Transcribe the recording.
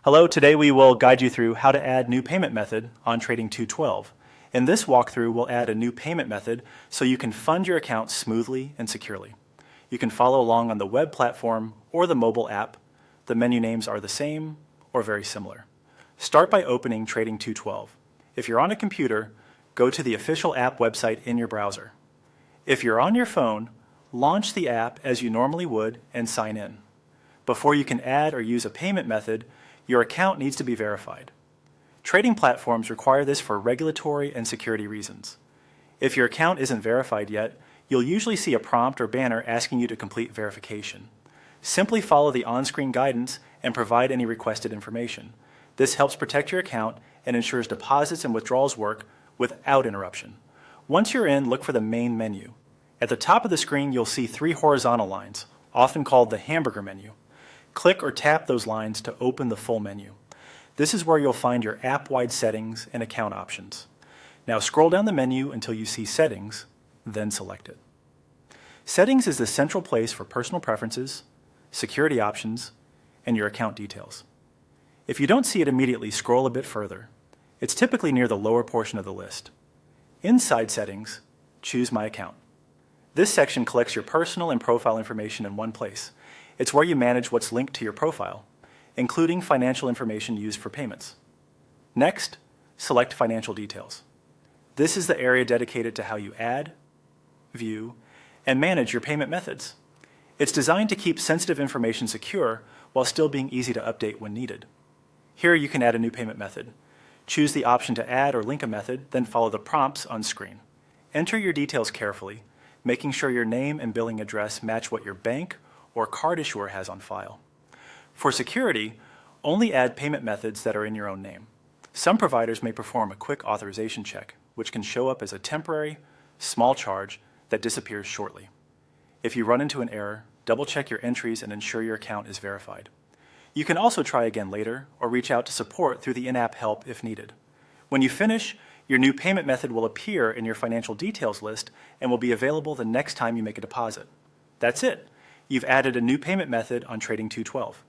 Hello, today we will guide you through how to add new payment method on Trading 212. In this walkthrough, we'll add a new payment method so you can fund your account smoothly and securely. You can follow along on the web platform or the mobile app. The menu names are the same or very similar. Start by opening Trading 212. If you're on a computer, go to the official app website in your browser. If you're on your phone, launch the app as you normally would and sign in. Before you can add or use a payment method, your account needs to be verified. Trading platforms require this for regulatory and security reasons. If your account isn't verified yet, you'll usually see a prompt or banner asking you to complete verification. Simply follow the on-screen guidance and provide any requested information. This helps protect your account and ensures deposits and withdrawals work without interruption. Once you're in, look for the main menu. At the top of the screen, you'll see 3 horizontal lines, often called the hamburger menu. Click or tap those lines to open the full menu. This is where you'll find your app-wide settings and account options. Now scroll down the menu until you see Settings, then select it. Settings is the central place for personal preferences, security options, and your account details. If you don't see it immediately, scroll a bit further. It's typically near the lower portion of the list. Inside Settings, choose My Account. This section collects your personal and profile information in one place. It's where you manage what's linked to your profile, including financial information used for payments. Next, select Financial Details. This is the area dedicated to how you add, view, and manage your payment methods. It's designed to keep sensitive information secure while still being easy to update when needed. Here you can add a new payment method. Choose the option to add or link a method, then follow the prompts on screen. Enter your details carefully, making sure your name and billing address match what your bank or card issuer has on file. For security, only add payment methods that are in your own name. Some providers may perform a quick authorization check, which can show up as a temporary, small charge that disappears shortly. If you run into an error, double-check your entries and ensure your account is verified. You can also try again later or reach out to support through the in-app help if needed. When you finish, your new payment method will appear in your financial details list and will be available the next time you make a deposit. That's it. You've added a new payment method on Trading 212.